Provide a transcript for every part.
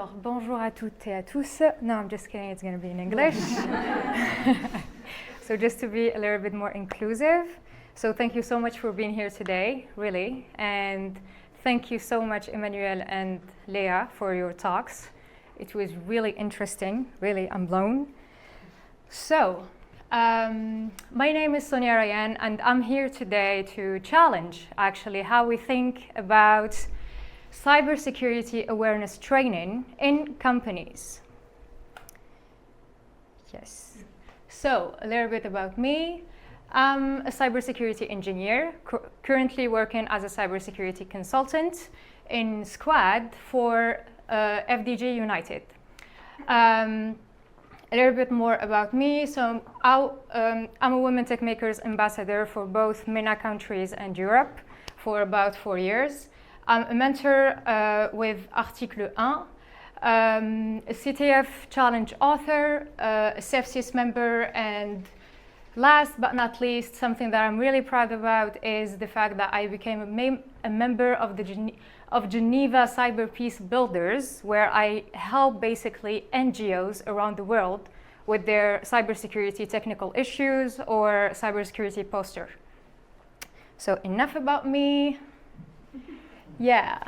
Alors, bonjour à toutes et à tous. No, I'm just kidding, it's going to be in English. So just to be a little bit more inclusive. So thank you so much for being here today, really. And thank you so much, Emmanuel and Leah, for your talks. It was really interesting, really, I'm blown. So, my name is Sonia Ryan, and I'm here today to challenge, actually, how we think about cybersecurity awareness training in companies. Yes. So, a little bit about me. I'm a cybersecurity engineer, currently working as a cybersecurity consultant in Squad for FDG United. A little bit more about me. So I'm a Women Tech Makers ambassador for both MENA countries and Europe for about 4 years. I'm a mentor with Article 1, a CTF Challenge author, a CFCS member, and last but not least, something that I'm really proud about is the fact that I became a member of the Geneva Cyber Peace Builders, where I help basically NGOs around the world with their cybersecurity technical issues or cybersecurity posture. So enough about me. Yeah,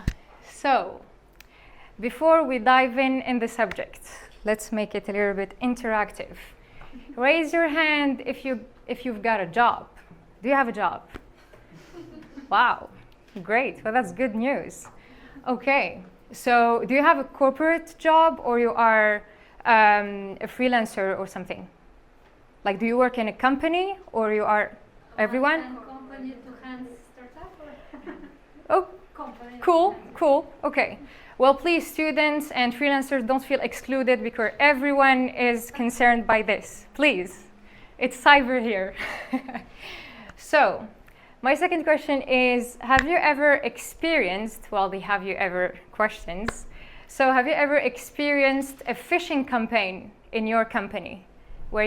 so before we dive in the subject, let's make it a little bit interactive. Raise your hand if you've got a job. Do you have a job? Wow, great. Well, that's good news. Okay, so do you have a corporate job or you are a freelancer or something? Like, do you work in a company or you are everyone? Company to hand startup or? Oh, Company. cool. Okay. Well, please, students and freelancers, don't feel excluded because everyone is concerned by this. Please, it's cyber here. So, my second question is, have you ever experienced, well, the have you ever questions. So have you ever experienced a phishing campaign in your company where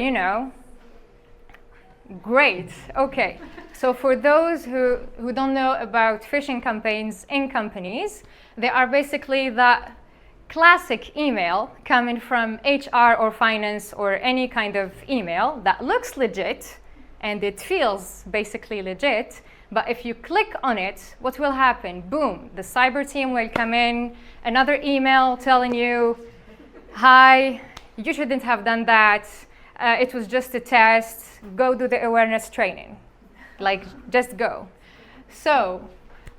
Great, okay. So for those who don't know about phishing campaigns in companies, they are basically that classic email coming from HR or finance or any kind of email that looks legit and it feels basically legit, but if you click on it, what will happen? Boom, the cyber team will come in, another email telling you, hi, you shouldn't have done that. It was just a test. Go do the awareness training. Like, just go. So,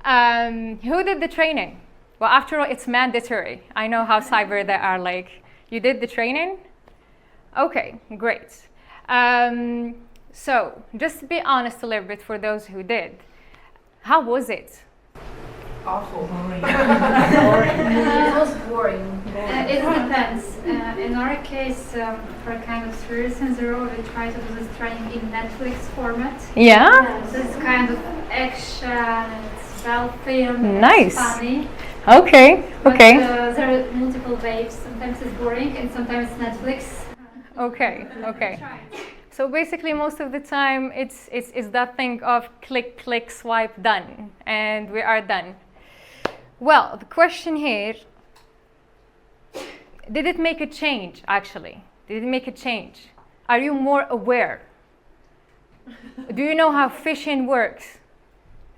who did the training? Well, after all, it's mandatory. I know how cyber they are like. You did the training? Okay, great. So, just to be honest a little bit for those who did, how was it? Awful. It was boring. It depends. In our case, for kind of 3 years in a row, we try to do this training in Netflix format. Yeah? So it's kind of action, it's well filmed, Nice. it's funny. Okay. But, there are multiple waves. Sometimes it's boring and sometimes Netflix. Okay. So basically, most of the time, it's that thing of click, swipe, done, and we are done. Well, the question here, did it make a change, actually? Did it make a change? Are you more aware? Do you know how phishing works?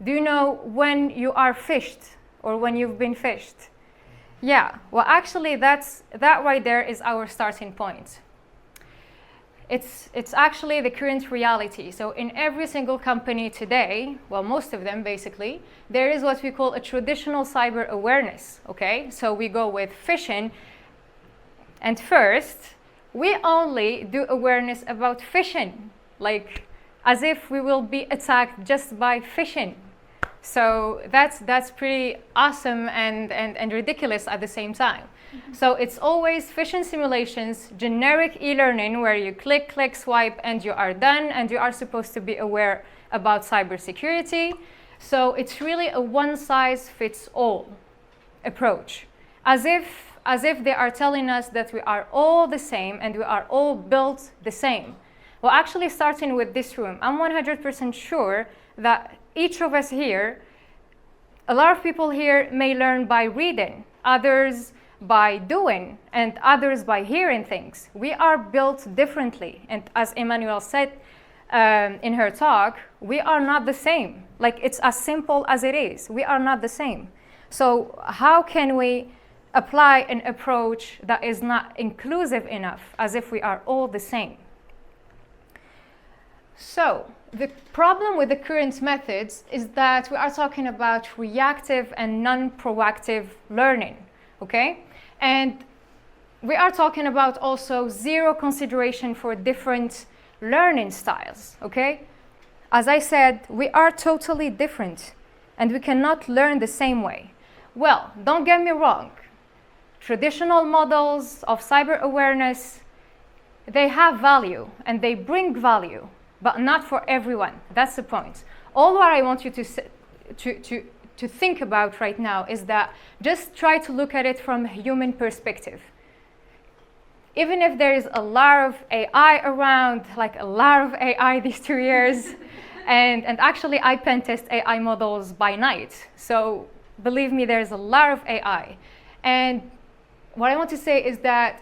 Do you know when you are phished or when you've been phished? Yeah, well, actually, that right there is our starting point. It's actually the current reality. So in every single company today, well, most of them basically, there is what we call a traditional cyber awareness, okay? So we go with phishing, and first, we only do awareness about phishing, like as if we will be attacked just by phishing. So that's pretty awesome and ridiculous at the same time. So it's always phishing simulations, generic e-learning where you click, swipe, and you are done, and you are supposed to be aware about cybersecurity. So it's really a one-size-fits-all approach, as if they are telling us that we are all the same and we are all built the same. Well, actually, starting with this room, I'm 100% sure that each of us here, a lot of people here may learn by reading, others by doing and others by hearing things. We are built differently. And as Emmanuel said in her talk, we are not the same. Like, it's as simple as it is. We are not the same. So how can we apply an approach that is not inclusive enough, as if we are all the same? So the problem with the current methods is that we are talking about reactive and non-proactive learning, okay? And we are talking about also zero consideration for different learning styles, okay? As I said, we are totally different and we cannot learn the same way. Well, don't get me wrong. Traditional models of cyber awareness, they have value and they bring value, but not for everyone. That's the point. All what I want you to think about right now is that just try to look at it from a human perspective. Even if there is a lot of AI around, like a lot of AI these 2 years, and actually I pen test AI models by night. So believe me, there's a lot of AI. And what I want to say is that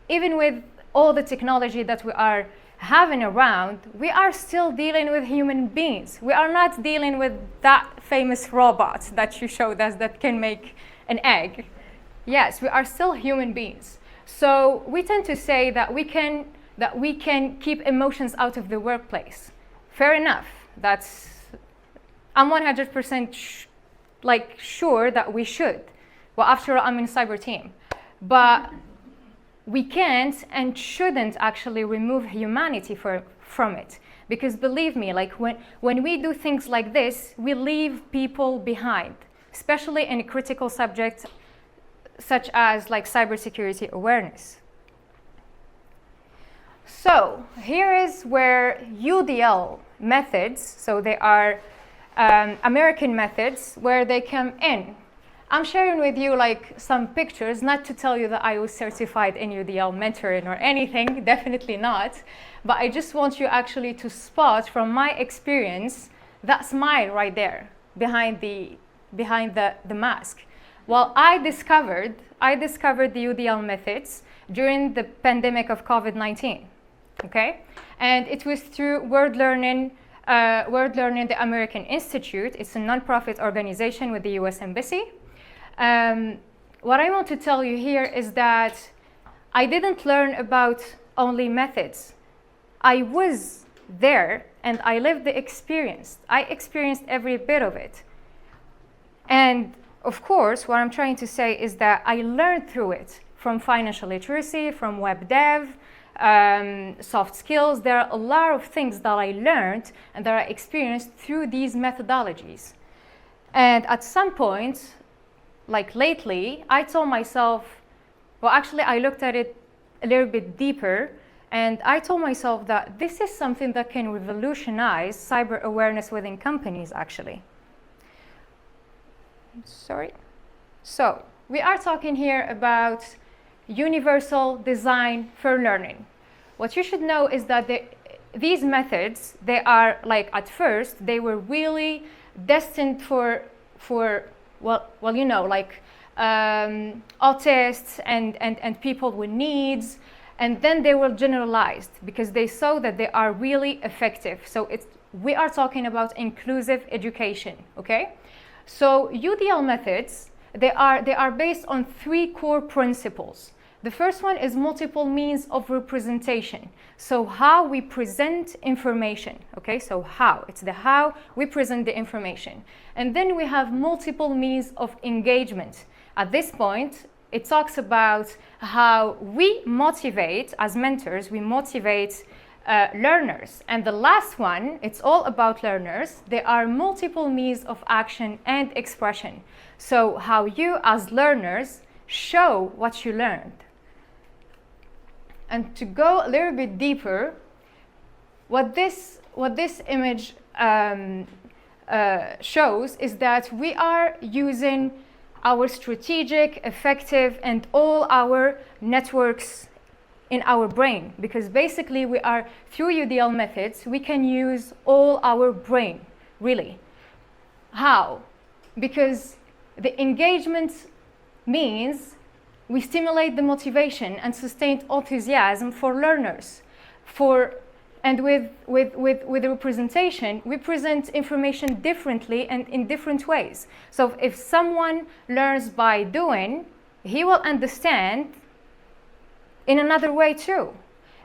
even with all the technology that we are having around, we are still dealing with human beings. We are not dealing with that famous robot that you showed us that can make an egg. Yes, we are still human beings. So we tend to say that we can keep emotions out of the workplace. Fair enough. I'm 100% sure that we should. Well, after all, I'm in cyber team. But we can't and shouldn't actually remove humanity from it. Because believe me, like when we do things like this, we leave people behind, especially in critical subjects such as like cybersecurity awareness. So here is where UDL methods, so they are American methods, where they come in. I'm sharing with you like some pictures, not to tell you that I was certified in UDL mentoring or anything, definitely not, but I just want you actually to spot from my experience that smile right there behind the mask. Well, I discovered the UDL methods during the pandemic of COVID-19, okay? And it was through World Learning, the American Institute. It's a nonprofit organization with the US Embassy. What I want to tell you here is that I didn't learn about only methods. I was there and I lived the experience. I experienced every bit of it. And of course, what I'm trying to say is that I learned through it, from financial literacy, from web dev, soft skills. There are a lot of things that I learned and that I experienced through these methodologies. And at some point, like lately, I told myself, well, actually, I looked at it a little bit deeper, and I told myself that this is something that can revolutionize cyber awareness within companies, actually. Sorry. So we are talking here about universal design for learning. What you should know is that these methods, they are like, at first, they were really destined for well, you know, like autists and people with needs, and then they were generalized because they saw that they are really effective. So we are talking about inclusive education, okay? So UDL methods, they are based on 3 core principles. The first one is multiple means of representation. So how we present information, okay? So it's the how we present the information. And then we have multiple means of engagement. At this point, it talks about how we motivate, as mentors, we motivate learners. And the last one, it's all about learners. There are multiple means of action and expression. So how you, as learners, show what you learned. And to go a little bit deeper, what this image shows is that we are using our strategic, effective, and all our networks in our brain, because basically we are, through UDL methods, we can use all our brain, really. How? Because the engagement means We stimulate the motivation and sustained enthusiasm for learners. And with representation, we present information differently and in different ways. So if someone learns by doing, he will understand in another way too.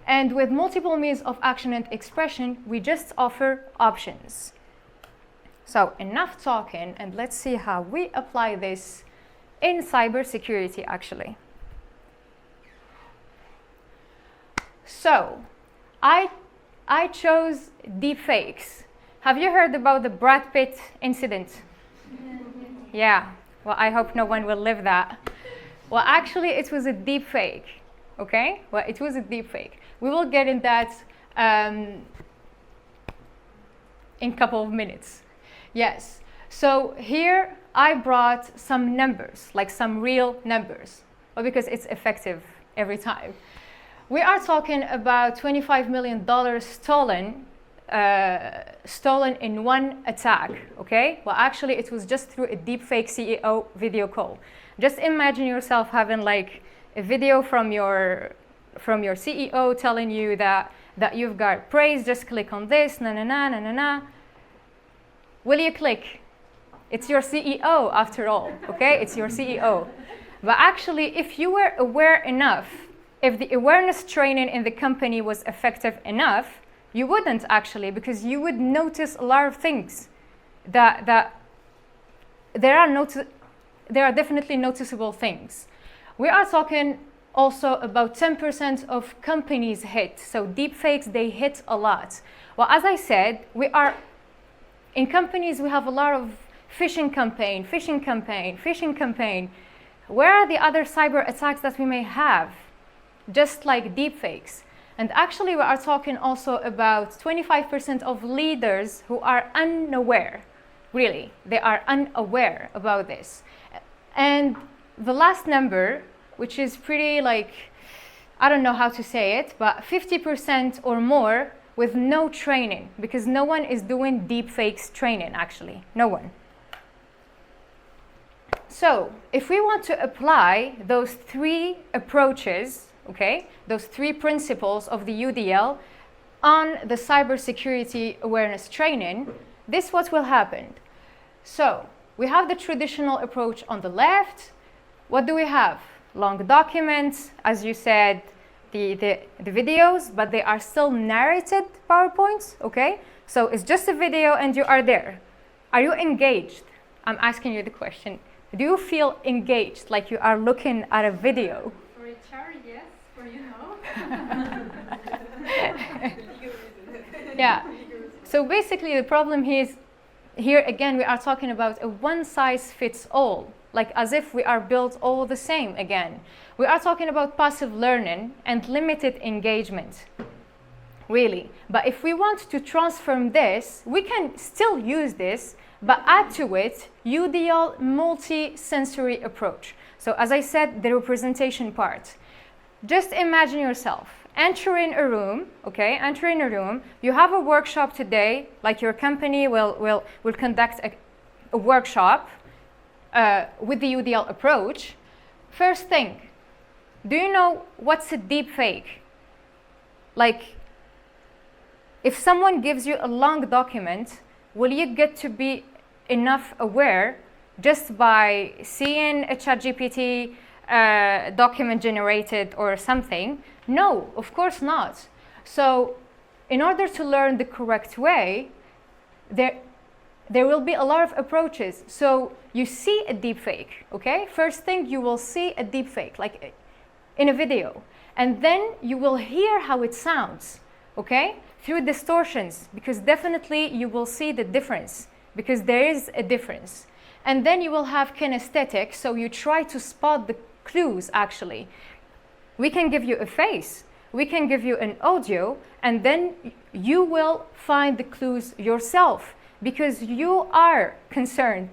And with multiple means of action and expression, we just offer options. So enough talking, and let's see how we apply this in cybersecurity actually. So I chose deepfakes. Have you heard about the Brad Pitt incident? Yeah. Well, I hope no one will live that. Well, actually, it was a deepfake. Okay? Well, it was a deepfake. We will get in that in a couple of minutes. Yes. So here I brought some numbers, like some real numbers, well, because it's effective every time. We are talking about $25 million stolen in one attack, okay? Well, actually, it was just through a deepfake CEO video call. Just imagine yourself having like a video from your CEO telling you that you've got praise, just click on this, na na na na na na. Will you click? It's your CEO after all, okay? It's your CEO. But actually, if you were aware enough, if the awareness training in the company was effective enough, you wouldn't actually, because you would notice a lot of things that there are definitely noticeable things. We are talking also about 10% of companies hit. So deepfakes, they hit a lot. Well, as I said, in companies, we have a lot of phishing campaign. Where are the other cyber attacks that we may have? Just like deepfakes. And actually, we are talking also about 25% of leaders who are unaware. Really, they are unaware about this. And the last number, which is pretty like, I don't know how to say it, but 50% or more with no training, because no one is doing deepfakes training, actually. No one. So, if we want to apply those three approaches, okay, those three principles of the UDL on the cybersecurity awareness training, this is what will happen. So, we have the traditional approach on the left. What do we have? Long documents, as you said, the videos, but they are still narrated PowerPoints, okay? So it's just a video and you are there. Are you engaged? I'm asking you the question. Do you feel engaged, like you are looking at a video? For HR, yes. For you, no. Yeah. So basically the problem is, here again, we are talking about a one-size-fits-all, like as if we are built all the same again. We are talking about passive learning and limited engagement, really. But if we want to transform this, we can still use this, but add to it UDL multi-sensory approach. So as I said, the representation part. Just imagine yourself entering a room, okay, entering a room. You have a workshop today, like your company will conduct a workshop with the UDL approach. First thing, do you know what's a deep fake? Like, if someone gives you a long document, will you get to be enough aware just by seeing a ChatGPT document generated or something? No, of course not. So in order to learn the correct way, there will be a lot of approaches. So you see a deepfake, okay? First thing, you will see a deepfake, like in a video. And then you will hear how it sounds, okay? Through distortions, because definitely you will see the difference, because there is a difference. And then you will have kinesthetic, so you try to spot the clues, actually. We can give you a face, we can give you an audio, and then you will find the clues yourself, because you are concerned.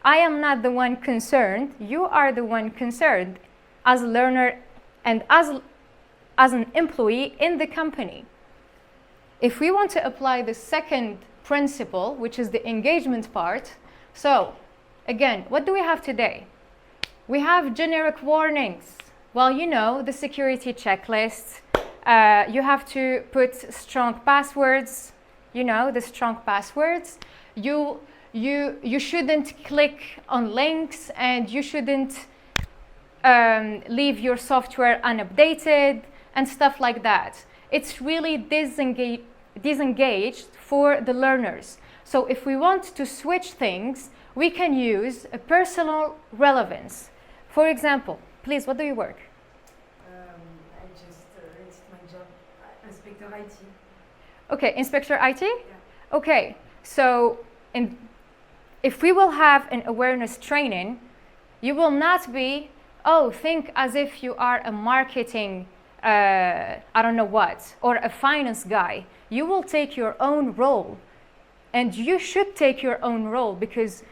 I am not the one concerned, you are the one concerned as a learner and as an employee in the company. If we want to apply the second principle, which is the engagement part, so again, what do we have today? We have generic warnings. Well, you know, the security checklist. You have to put strong passwords, you know, the strong passwords. You shouldn't click on links, and you shouldn't leave your software unupdated and stuff like that. It's really disengaged for the learners. So if we want to switch things, we can use a personal relevance. For example, please, what do you work? I just reached my job, Inspector IT. Okay, Inspector IT? Yeah. Okay, so if we will have an awareness training, you will not be, oh, think as if you are a marketing, I don't know what, or a finance guy. You will take your own role, and you should take your own role because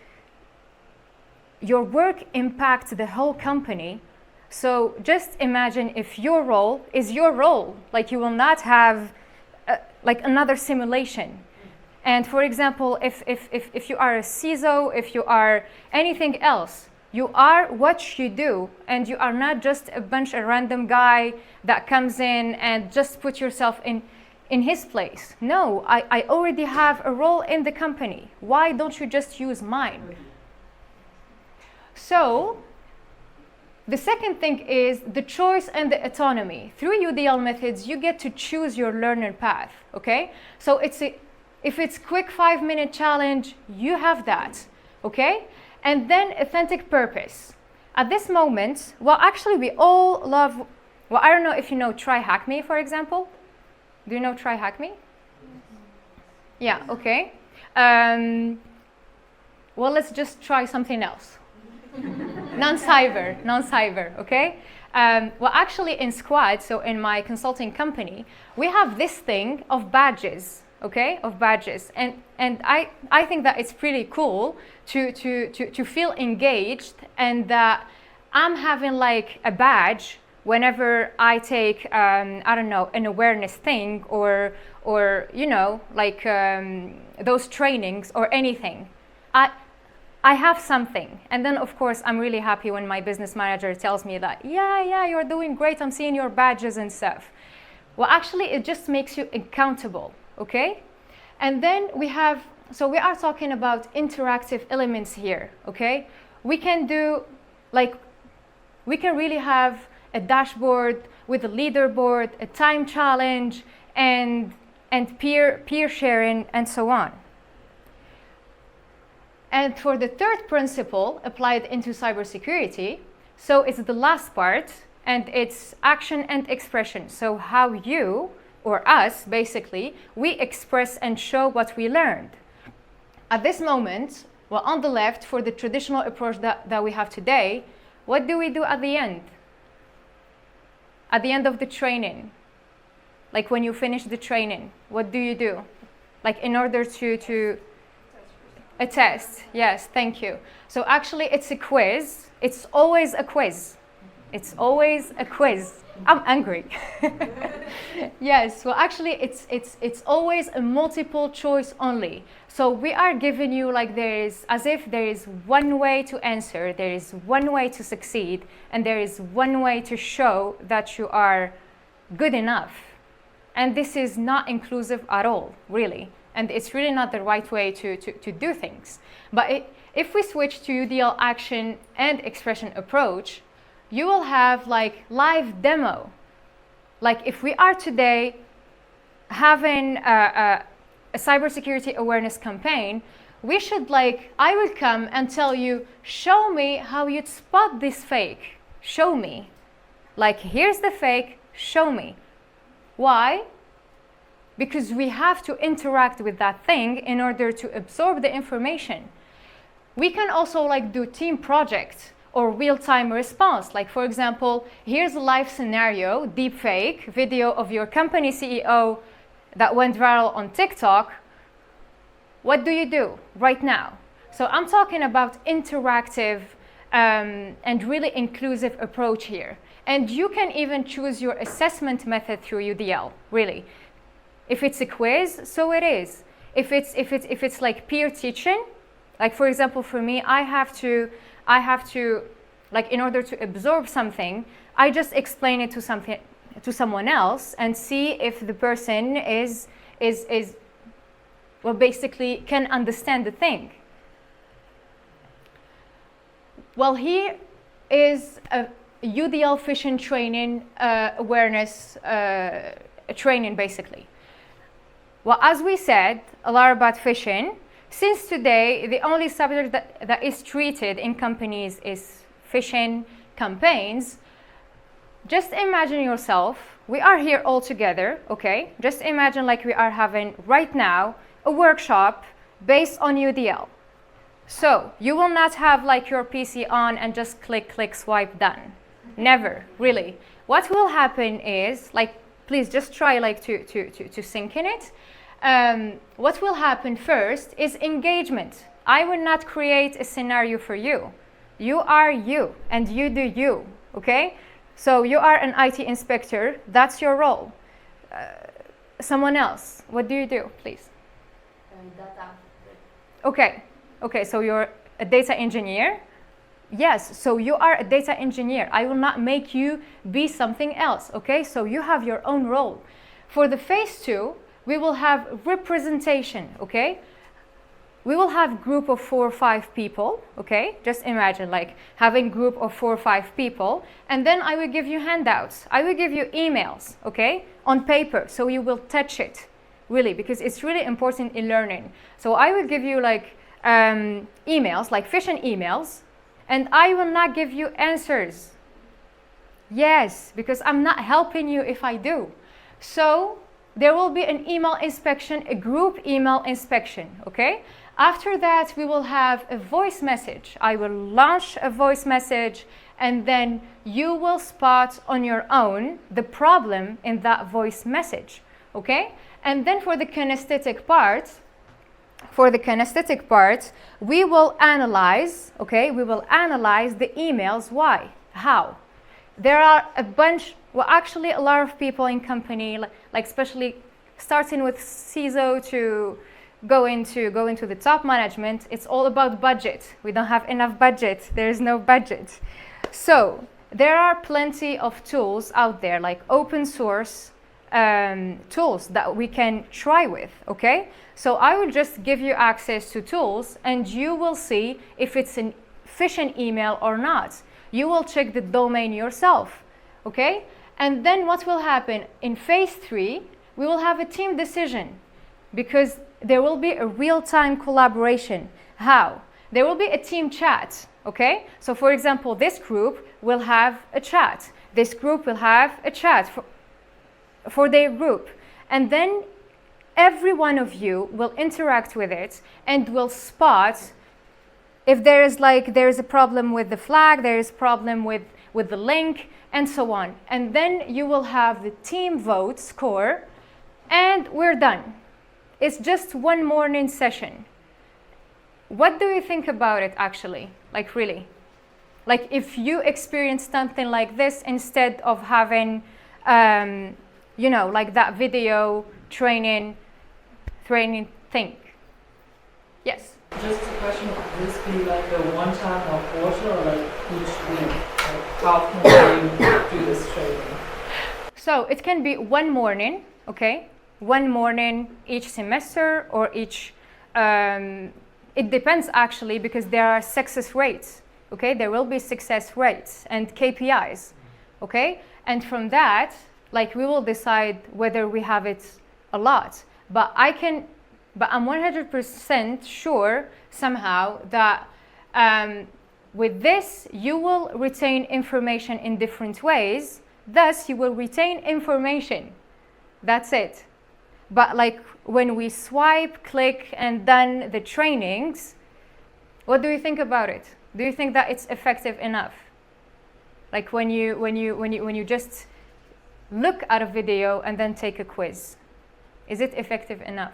your work impacts the whole company. So just imagine if your role is your role, like you will not have like another simulation. And for example, if you are a CISO, if you are anything else, you are what you do, and you are not just a bunch of random guy that comes in and just put yourself in his place. No, I already have a role in the company. Why don't you just use mine? So the second thing is the choice and the autonomy. Through UDL methods, you get to choose your learner path, okay? So if it's quick 5-minute challenge, you have that, okay? And then authentic purpose. At this moment, well, actually we all love, well, I don't know if you know Try Hack Me, for example. Do you know Try Hack Me? Yeah, okay. Well, let's just try something else. Non-cyber, okay? Well, actually in Squad, so in my consulting company, we have this thing of badges, okay? Of badges, and I think that it's pretty cool to feel engaged, and that I'm having like a badge whenever I take I don't know, an awareness thing or you know, like those trainings or anything. I have something, and then of course I'm really happy when my business manager tells me that yeah, you're doing great, I'm seeing your badges and stuff. Well, actually it just makes you accountable, okay? And then we are talking about interactive elements here, okay? We can do, like, we can really have a dashboard with a leaderboard, a time challenge, and peer sharing, and so on. And for the third principle applied into cybersecurity, so it's the last part, and it's action and expression. So how you, or us basically, we express and show what we learned. At this moment, well, on the left, for the traditional approach that we have today, what do we do at the end? At the end of the training, like when you finish the training, what do you do? Like in order to a test, yes, thank you. So actually it's a quiz. It's always a quiz. It's always a quiz. I'm angry. Yes, well actually it's always a multiple choice only. So we are giving you like as if there is one way to answer, there is one way to succeed, and there is one way to show that you are good enough. And this is not inclusive at all, really. And it's really not the right way to do things. But if we switch to UDL action and expression approach, you will have like live demo. Like if we are today having a cybersecurity awareness campaign, we should I will come and tell you, show me how you'd spot this fake. Show me. Like, here's the fake, show me. Why? Because we have to interact with that thing in order to absorb the information. We can also do team projects or real-time response. Like for example, here's a live scenario, deepfake video of your company CEO that went viral on TikTok. What do you do right now? So I'm talking about interactive and really inclusive approach here. And you can even choose your assessment method through UDL, really. If it's a quiz, so it is. If it's like peer teaching, like for example for me, I have to like in order to absorb something, I just explain it to someone else and see if the person is well, basically can understand the thing. Well, here is a UDL phishing training awareness training, basically. Well, as we said a lot about phishing, since today the only subject that is treated in companies is phishing campaigns, just imagine yourself, we are here all together, okay? Just imagine like we are having right now a workshop based on UDL. So you will not have like your PC on and just click, swipe, done. Never, really. What will happen is, like, please just try like to sink in it. What will happen first is engagement. I will not create a scenario for you. You are you and you do you, okay? So you are an IT inspector, that's your role. Someone else, what do you do, please? Data. Okay, so you're a data engineer. Yes, so you are a data engineer. I will not make you be something else, okay? So you have your own role. For the phase 2, we will have representation, okay? We will have group of 4 or 5 people, okay? Just imagine like having group of 4 or 5 people, and then I will give you handouts. I will give you emails, okay? On paper, so you will touch it, really, because it's really important in learning. So I will give you like emails, like phishing emails, and I will not give you answers. Yes, because I'm not helping you if I do. So there will be an email inspection, a group email inspection, okay? After that, we will have a voice message. I will launch a voice message, and then you will spot on your own the problem in that voice message, okay? And then for the kinesthetic part, we will analyze, okay? We will analyze the emails. Why? How? There are a bunch, well, actually a lot of people in company, like especially starting with CISO to go into the top management, it's all about budget. We don't have enough budget. There is no budget. So there are plenty of tools out there, like open source tools that we can try with, okay? So I will just give you access to tools, and you will see if it's a phishing email or not. You will check the domain yourself, okay? And then what will happen? In phase 3, we will have a team decision, because there will be a real-time collaboration. How? There will be a team chat, okay? So for example, this group will have a chat. This group will have a chat for their group. And then every one of you will interact with it and will spot if there is a problem with the flag, there is a problem with the link, and so on. And then you will have the team vote score, and we're done. It's just one morning session. What do you think about it, actually? Like, really? Like, if you experience something like this instead of having, you know, like that video training thing. Yes? Just a question, would this be like a one-time or quarter, or like each week? Like how often do you do this training? So it can be one morning, okay? One morning each semester, or each, it depends actually, because there are success rates, okay? There will be success rates and KPIs, okay? And from that, like, we will decide whether we have it a lot. But I'm 100% sure somehow that with this, you will retain information in different ways. Thus, you will retain information. That's it. But like when we swipe, click, and done the trainings, what do you think about it? Do you think that it's effective enough? Like when you just look at a video and then take a quiz, is it effective enough?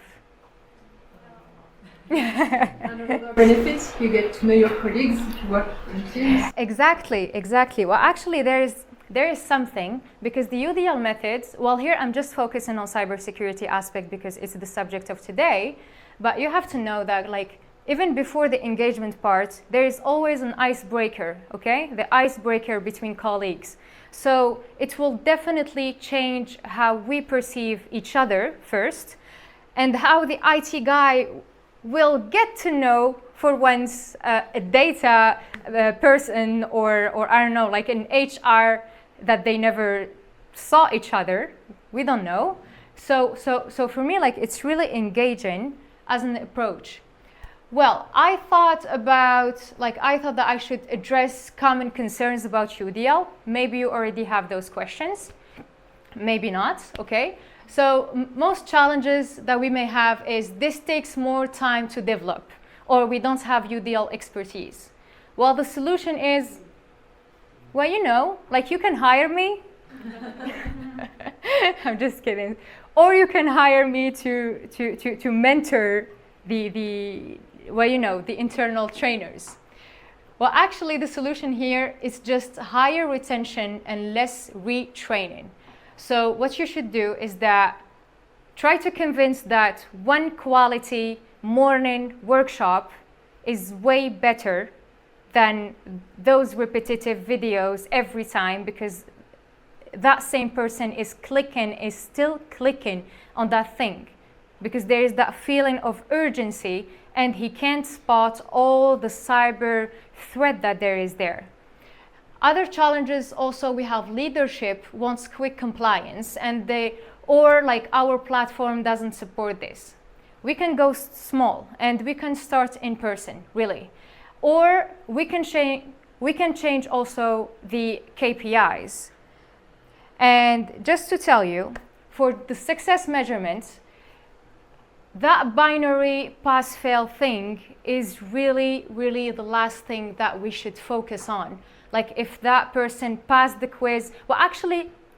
Another benefits, you get to know your colleagues, you work in teams. Exactly. Well, actually, there is something, because the UDL methods, well, here I'm just focusing on cybersecurity aspect because it's the subject of today, but you have to know that, like, even before the engagement part, there is always an icebreaker, okay? The icebreaker between colleagues. So it will definitely change how we perceive each other first, and how the IT guy will get to know for once a data person, or I don't know, like an HR that they never saw each other. We don't know. So for me, like, it's really engaging as an approach. Well, I thought that I should address common concerns about UDL. Maybe you already have those questions. Maybe not, okay? So most challenges that we may have is this takes more time to develop, or we don't have UDL expertise. Well, the solution is, well, you know, like, you can hire me. I'm just kidding. Or you can hire me to mentor the internal trainers. Well, actually, the solution here is just higher retention and less retraining. So what you should do is that try to convince that one quality morning workshop is way better than those repetitive videos every time, because that same person is still clicking on that thing, because there is that feeling of urgency, and he can't spot all the cyber threat that there is there. Other challenges also, we have leadership wants quick compliance, and our platform doesn't support this. We can go small and we can start in person, really. Or we can change also the KPIs. And just to tell you, for the success measurement, that binary pass-fail thing is really, really the last thing that we should focus on. Like, if that person passed the quiz, I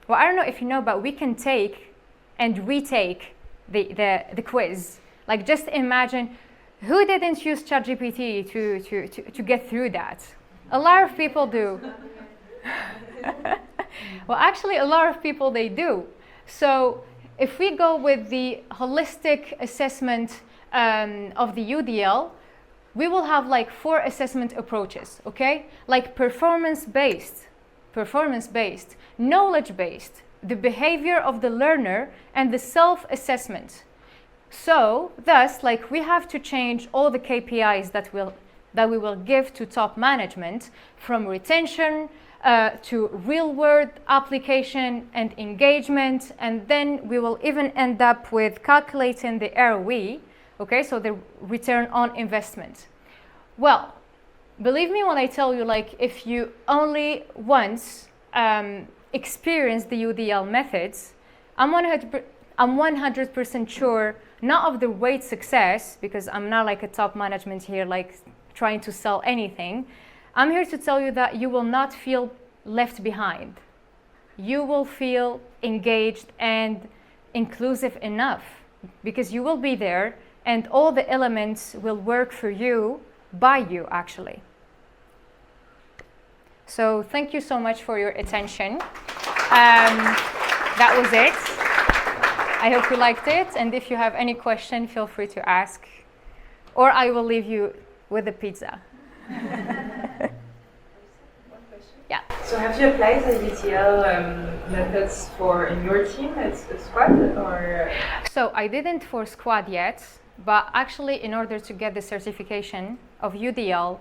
don't know if you know, but we can take and retake the quiz. Like, just imagine, who didn't use ChatGPT to get through that? A lot of people do. Well, actually, a lot of people, they do. So if we go with the holistic assessment of the UDL, we will have like 4 assessment approaches, okay? Like performance-based, knowledge-based, the behavior of the learner, and the self-assessment. So thus, like, we have to change all the KPIs that we will give to top management, from retention to real-world application and engagement, and then we will even end up with calculating the ROE, okay, so the return on investment. Well, believe me when I tell you, like, if you only once experience the UDL methods, I'm 100% sure, not of the great success, because I'm not like a top management here, like trying to sell anything. I'm here to tell you that you will not feel left behind. You will feel engaged and inclusive enough, because you will be there and all the elements will work for you, by you actually. So thank you so much for your attention. That was it. I hope you liked it, and if you have any question, feel free to ask, or I will leave you with the pizza. Yeah. So have you applied the UDL methods in your team at Squad, or? So I didn't for Squad yet, but actually, in order to get the certification of UDL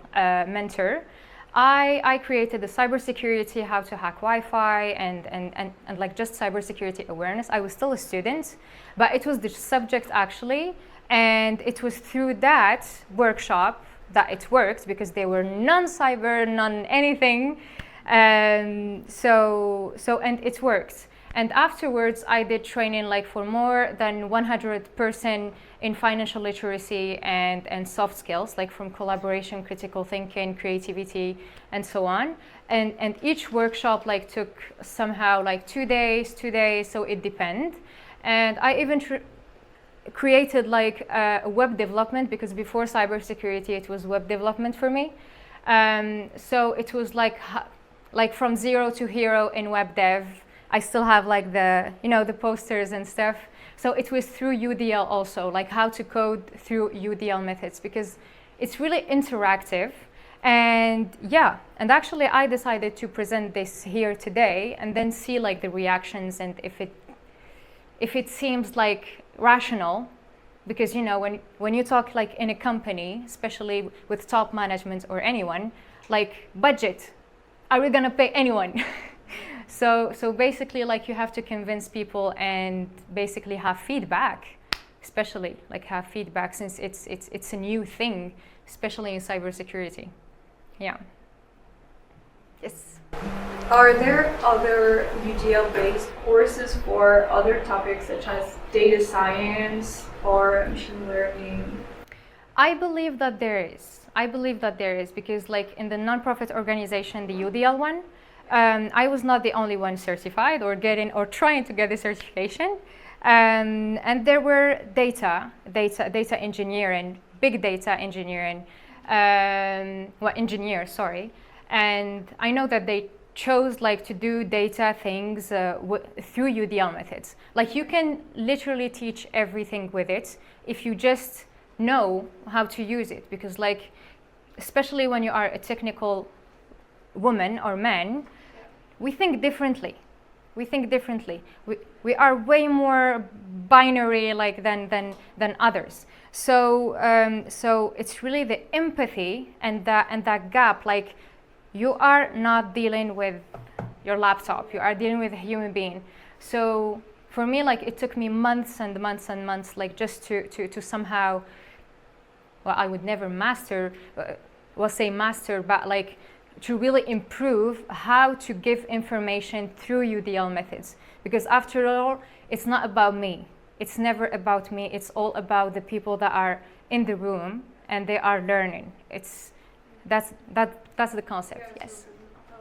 mentor, I created the cybersecurity, how to hack Wi-Fi, and like just cybersecurity awareness. I was still a student, but it was the subject actually, and it was through that workshop that it worked, because they were non-cyber, non-anything, and it worked. And afterwards, I did training like for more than 100% in financial literacy and soft skills, like from collaboration, critical thinking, creativity, and so on. And each workshop like took somehow like 2 days, so it depends. And I even created like web development, because before cybersecurity, it was web development for me. So it was like from zero to hero in web dev. I still have like the posters and stuff. So it was through UDL also, like how to code through UDL methods, because it's really interactive. And yeah, and actually I decided to present this here today and then see like the reactions and if it seems like rational, because you know when you talk like in a company, especially with top management or anyone, like budget, are we gonna pay anyone? So basically like you have to convince people and basically have feedback, especially like have feedback since it's a new thing, especially in cybersecurity. Yeah. Yes. Are there other UDL-based courses for other topics such as data science or machine learning? I believe that there is. I believe that there is because like in the nonprofit organization, the UDL one, I was not the only one certified or getting or trying to get the certification. And there were data engineering, big data engineering, engineers, sorry. And I know that they chose like to do data things through UDL methods. Like you can literally teach everything with it if you just know how to use it. Because like, especially when you are a technical woman or man, we think differently. We think differently. We are way more binary like than others. So so it's really the empathy and that gap. Like you are not dealing with your laptop. You are dealing with a human being. So for me, like it took me months and months and months, like just to somehow. Well, I would never master. Say master, but like to really improve how to give information through UDL methods. Because after all, it's not about me. It's never about me. It's all about the people that are in the room and they are learning. That's the concept. Yes.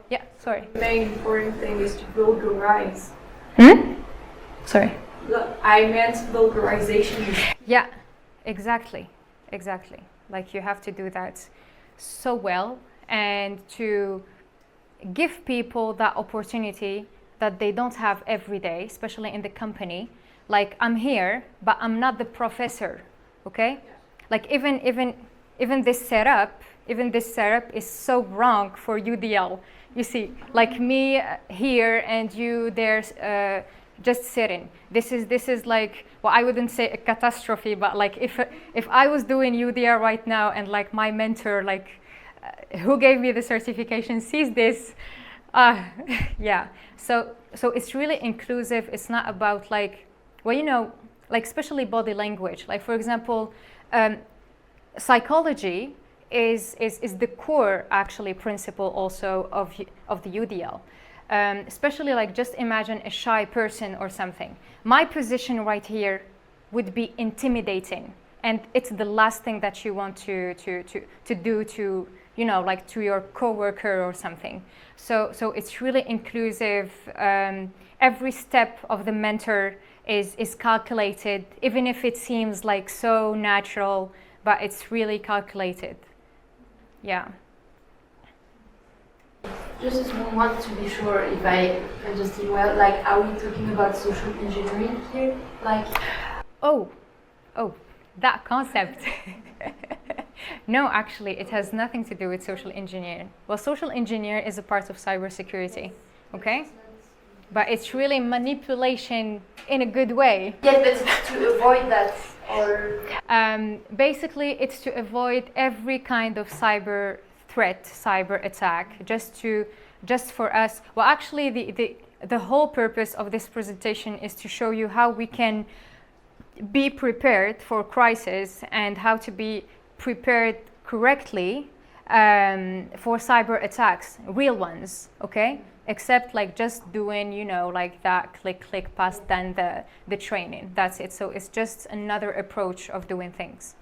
Yeah. Sorry. The main important thing is to vulgarize. Sorry. I meant vulgarization. Yeah. Exactly. Like you have to do that so well and to give people that opportunity that they don't have every day, especially in the company. Like I'm here, but I'm not the professor, okay? Like even this setup is so wrong for UDL. You see, like me here and you there just sitting. This is like, well, I wouldn't say a catastrophe, but like if I was doing UDL right now and like my mentor, like who gave me the certification sees this, yeah. So it's really inclusive. It's not about like, well, you know, like especially body language. Like for example, psychology is the core actually principle also of the UDL. Especially like just imagine a shy person or something. My position right here would be intimidating, and it's the last thing that you want to do to, you know, like to your coworker or something. So it's really inclusive. Every step of the mentor is calculated, even if it seems like so natural, but it's really calculated. Yeah. Just a small one to be sure if I understood well. Like, are we talking about social engineering here? Like, oh, that concept. No, actually, it has nothing to do with social engineering. Well, social engineer is a part of cybersecurity, okay? But it's really manipulation in a good way. yes, but it's to avoid that, or Basically, it's to avoid every kind of cyber threat, cyber attack, just for us. Well, actually, the whole purpose of this presentation is to show you how we can be prepared for crisis and how to be prepared correctly for cyber attacks, real ones, okay? Except like just doing, you know, like that click pass, then the training. That's it. So it's just another approach of doing things.